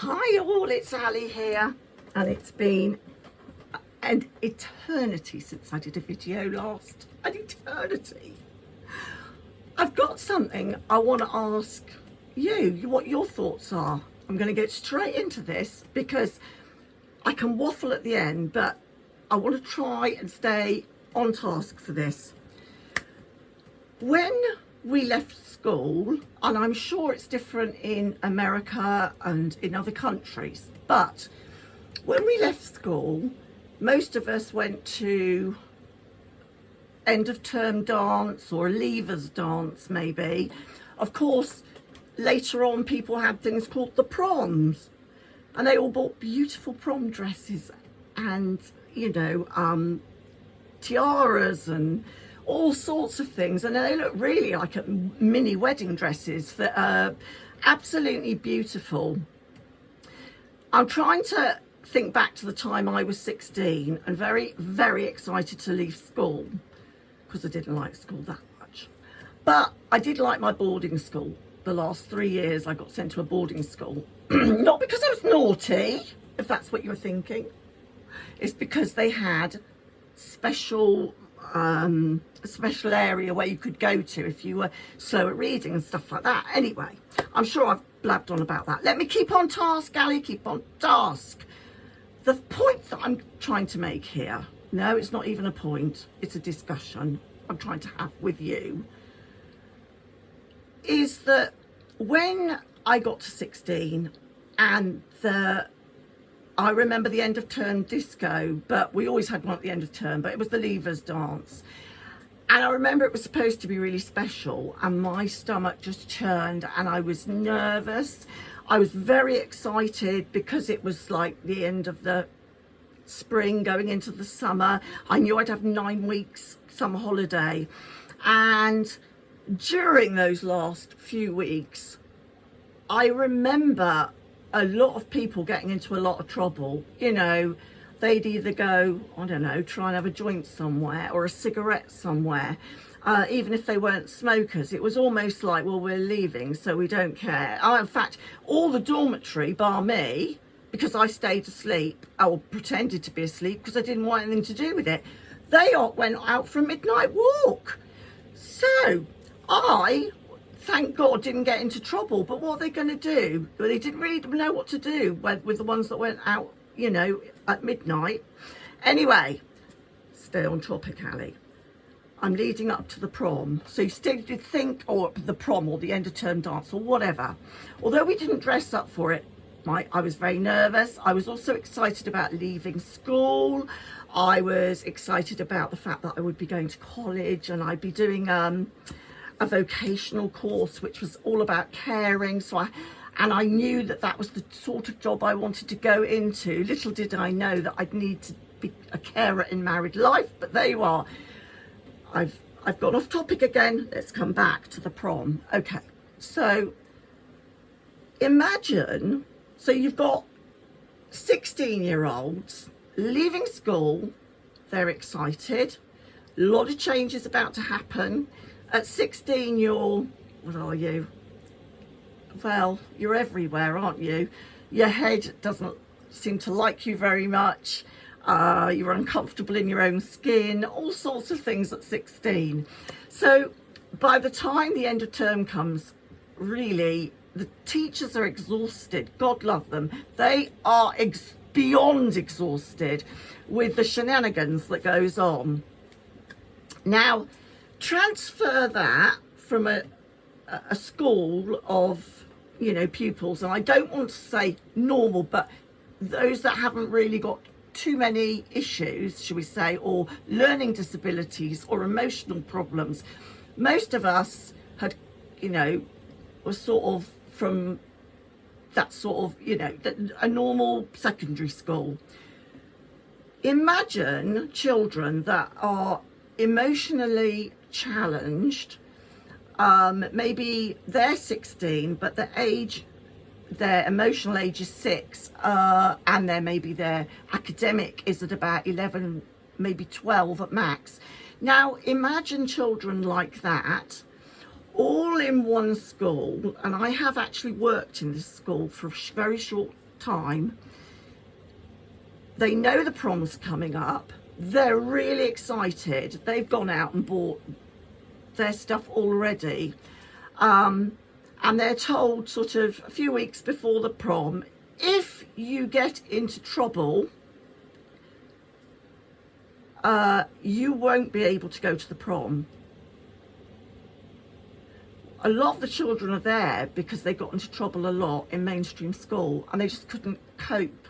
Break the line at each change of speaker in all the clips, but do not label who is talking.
Hi all, it's Ali here, and it's been an eternity since I did a video last. An eternity. I've got something I want to ask you what your thoughts are. I'm going to get straight into this because I can waffle at the end, but I want to try and stay on task for this. When we left school, and I'm sure it's different in America and in other countries, but when we left school, most of us went to end of term dance or leavers dance maybe. Of course, later on people had things called the proms, and they all bought beautiful prom dresses and, tiaras and all sorts of things, and they look really like mini wedding dresses that are absolutely beautiful. I'm trying to think back to the time I was 16 and very, very excited to leave school because I didn't like school that much. But I did like my boarding school. The last 3 years I got sent to a boarding school. Not because I was naughty, if that's what you're thinking. It's because they had a special area where you could go to if you were slow at reading and stuff like that. Anyway, I'm sure I've blabbed on about that. Let me keep on task, Ali, keep on task. The point that I'm trying to make here, no, it's not even a point, it's a discussion I'm trying to have with you, is that when I got to 16 and I remember the end of term disco, but we always had one at the end of term, but it was the leavers dance. And I remember it was supposed to be really special, and my stomach just churned and I was nervous. I was very excited because it was like the end of the spring going into the summer. I knew I'd have 9 weeks summer holiday. And during those last few weeks, I remember a lot of people getting into a lot of trouble. They'd either go, I don't know, try and have a joint somewhere or a cigarette somewhere. Even if they weren't smokers, it was almost like, well, we're leaving, so we don't care. In fact, all the dormitory, bar me, because I stayed asleep, or pretended to be asleep because I didn't want anything to do with it, they went out for a midnight walk. So I, thank God, didn't get into trouble. But what are they going to do? Well, they didn't really know what to do with the ones that went out, at midnight. Anyway, stay on topic, Ali. I'm leading up to the prom. So you still did think, or the prom or the end of term dance or whatever. Although we didn't dress up for it, I was very nervous. I was also excited about leaving school. I was excited about the fact that I would be going to college and I'd be doing a vocational course which was all about caring. And I knew that was the sort of job I wanted to go into. Little did I know that I'd need to be a carer in married life, but there you are. I've gone off topic again. Let's come back to the prom. Okay, so imagine, so you've got 16-year-olds leaving school. They're excited. A lot of change is about to happen. At 16, what are you? Well, you're everywhere, aren't you? Your head doesn't seem to like you very much. You're uncomfortable in your own skin, all sorts of things at 16. So by the time the end of term comes, really, the teachers are exhausted. God love them. They are beyond exhausted with the shenanigans that goes on. Now, transfer that from a school of, pupils, and I don't want to say normal, but those that haven't really got too many issues, shall we say, or learning disabilities or emotional problems. Most of us had, were sort of from that sort of, a normal secondary school. Imagine children that are emotionally challenged. Maybe they're 16, but their emotional age is 6, and then maybe their academic is at about 11, maybe 12 at max. Now imagine children like that all in one school, and I have actually worked in this school for a very short time. They know the prom's coming up. They're really excited. They've gone out and bought their stuff already. And they're told sort of a few weeks before the prom, if you get into trouble, you won't be able to go to the prom. A lot of the children are there because they got into trouble a lot in mainstream school and they just couldn't cope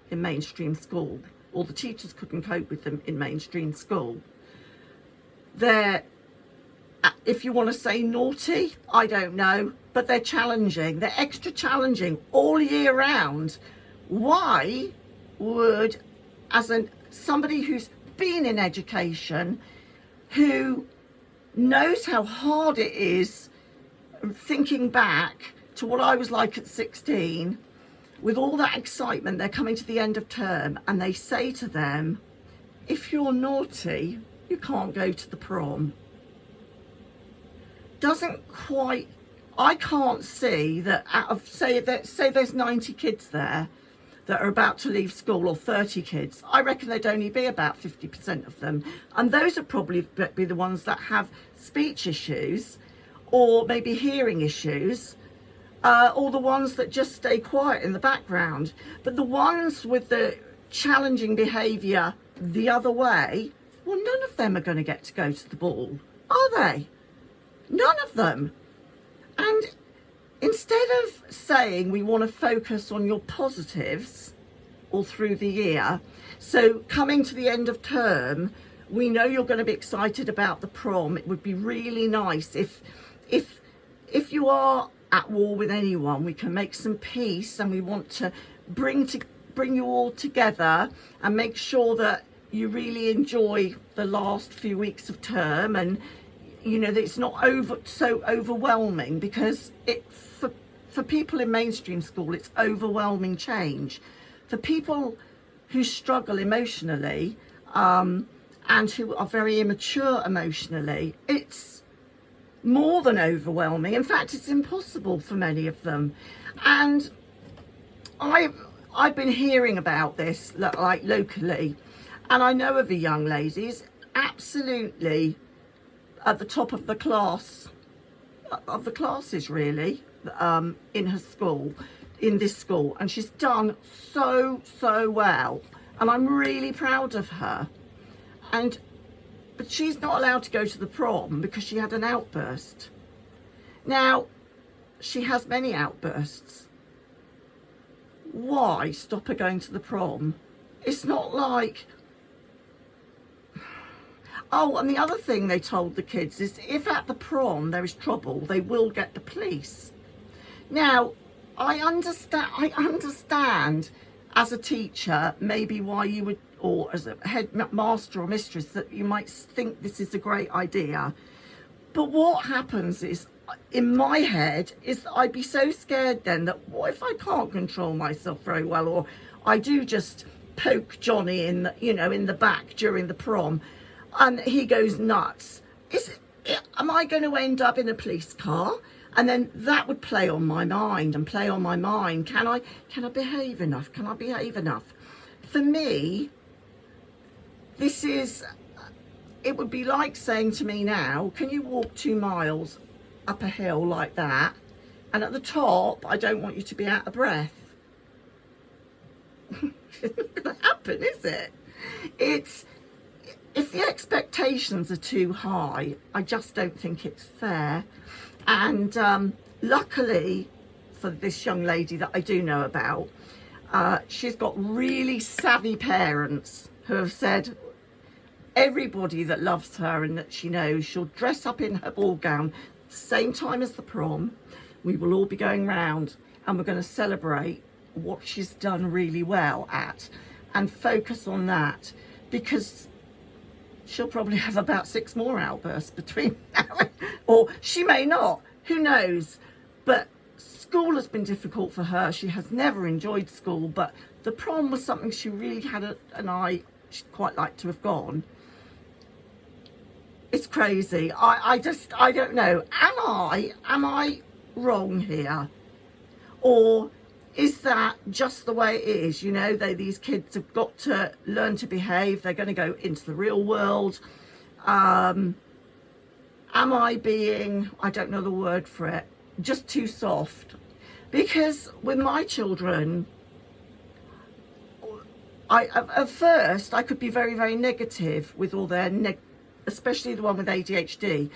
in mainstream school, or the teachers couldn't cope with them in mainstream school. They're, if you want to say naughty, I don't know, but they're challenging. They're extra challenging all year round. Why would, as somebody who's been in education, who knows how hard it is, thinking back to what I was like at 16, with all that excitement, they're coming to the end of term and they say to them, if you're naughty, you can't go to the prom. Doesn't quite, I can't see that out of, say there's 90 kids there that are about to leave school, or 30 kids, I reckon there'd only be about 50% of them. And those would probably be the ones that have speech issues, or maybe hearing issues, or the ones that just stay quiet in the background. But the ones with the challenging behaviour the other way, well, none of them are going to get to go to the ball, are they? None of them. And instead of saying we want to focus on your positives all through the year, so coming to the end of term, we know you're going to be excited about the prom. It would be really nice if you are at war with anyone, we can make some peace, and we want to bring you all together and make sure that you really enjoy the last few weeks of term, and you know that it's not so overwhelming, because for people in mainstream school it's overwhelming change. For people who struggle emotionally and who are very immature emotionally, it's more than overwhelming. In fact, it's impossible for many of them. And I've been hearing about this like locally, and I know of a young lady who's absolutely at the top of the class, of the classes really, in her school, in this school, and she's done so well, and I'm really proud of her. But she's not allowed to go to the prom because she had an outburst. Now, she has many outbursts. Why stop her going to the prom? It's not like... Oh, and the other thing they told the kids is if at the prom there is trouble, they will get the police. Now, I understand as a teacher maybe why you would, or as a headmaster or mistress, that you might think this is a great idea. But what happens is, in my head, is I'd be so scared then that what if I can't control myself very well, or I do just poke Johnny in the back during the prom and he goes nuts. Am I going to end up in a police car? And then that would play on my mind. Can I behave enough? Can I behave enough? For me, it would be like saying to me now, can you walk 2 miles up a hill like that? And at the top, I don't want you to be out of breath. It's not going to happen, is it? If the expectations are too high, I just don't think it's fair. And luckily for this young lady that I do know about, she's got really savvy parents who have said everybody that loves her and that she knows, she'll dress up in her ball gown same time as the prom. We will all be going round and we're going to celebrate what she's done really well at and focus on that, because she'll probably have about 6 more outbursts between now and, or she may not, who knows. But school has been difficult for her. She has never enjoyed school, but the prom was something she really had an eye, she'd quite like to have gone. It's crazy. I don't know. Am I wrong here? Or is that just the way it is? You know, these kids have got to learn to behave. They're going to go into the real world. Am I being, I don't know the word for it, just too soft? Because with my children, at first I could be very, very negative with all their, especially the one with ADHD,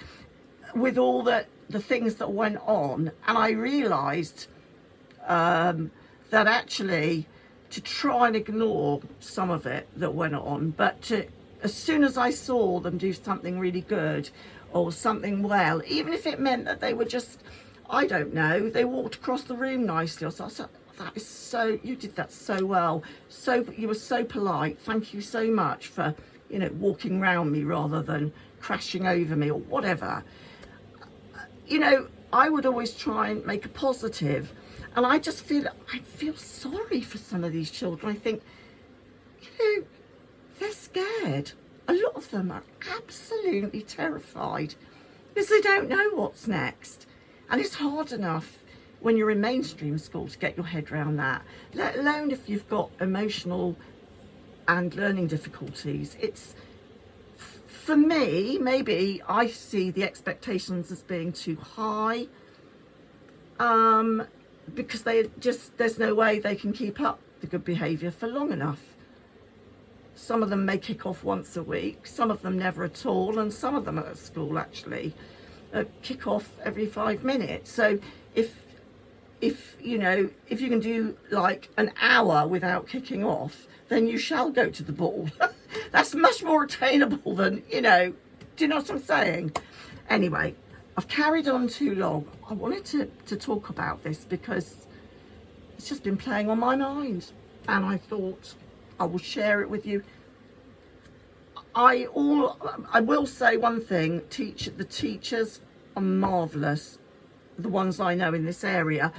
with all the things that went on. And I realised that actually to try and ignore some of it that went on, but as soon as I saw them do something really good or something well, even if it meant that they were just, I don't know, they walked across the room nicely or so, I said, that is so, you did that so well, so you were so polite, thank you so much for, you know, walking round me rather than crashing over me or whatever. You know, I would always try and make a positive, and I just feel, I feel sorry for some of these children. I think, you know, they're scared. A lot of them are absolutely terrified because they don't know what's next. And it's hard enough when you're in mainstream school to get your head around that, let alone if you've got emotional and learning difficulties. It's, for me, maybe I see the expectations as being too high, because they just, there's no way they can keep up the good behaviour for long enough. Some of them may kick off once a week, some of them never at all, and some of them at school actually kick off every 5 minutes. So if you know, if you can do like an hour without kicking off, then you shall go to the ball. That's much more attainable than, you know, do you know what I'm saying? Anyway, I've carried on too long. I wanted to talk about this because it's just been playing on my mind, and I thought I will share it with you. I will say one thing, the teachers are marvellous. The ones I know in this area,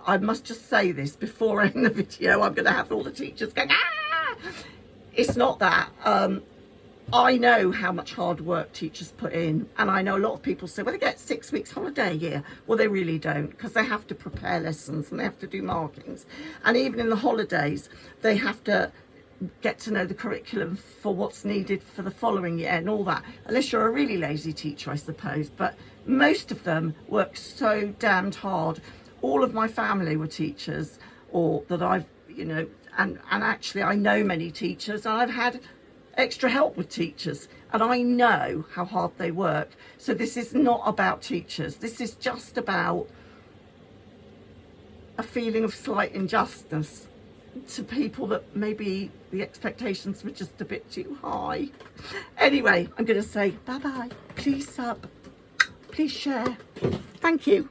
I must just say this before I end the video, I'm going to have all the teachers going, ah! It's not that. I know how much hard work teachers put in, and I know a lot of people say, well, they get 6 weeks holiday a year. Well, they really don't, because they have to prepare lessons and they have to do markings. And even in the holidays, they have to get to know the curriculum for what's needed for the following year and all that, unless you're a really lazy teacher, I suppose. But most of them work so damned hard. All of my family were teachers, or that I've, you know, and actually I know many teachers, and I've had extra help with teachers, and I know how hard they work. So this is not about teachers. This is just about a feeling of slight injustice to people that maybe the expectations were just a bit too high. Anyway, I'm going to say bye-bye. Please sub, please share. Thank you.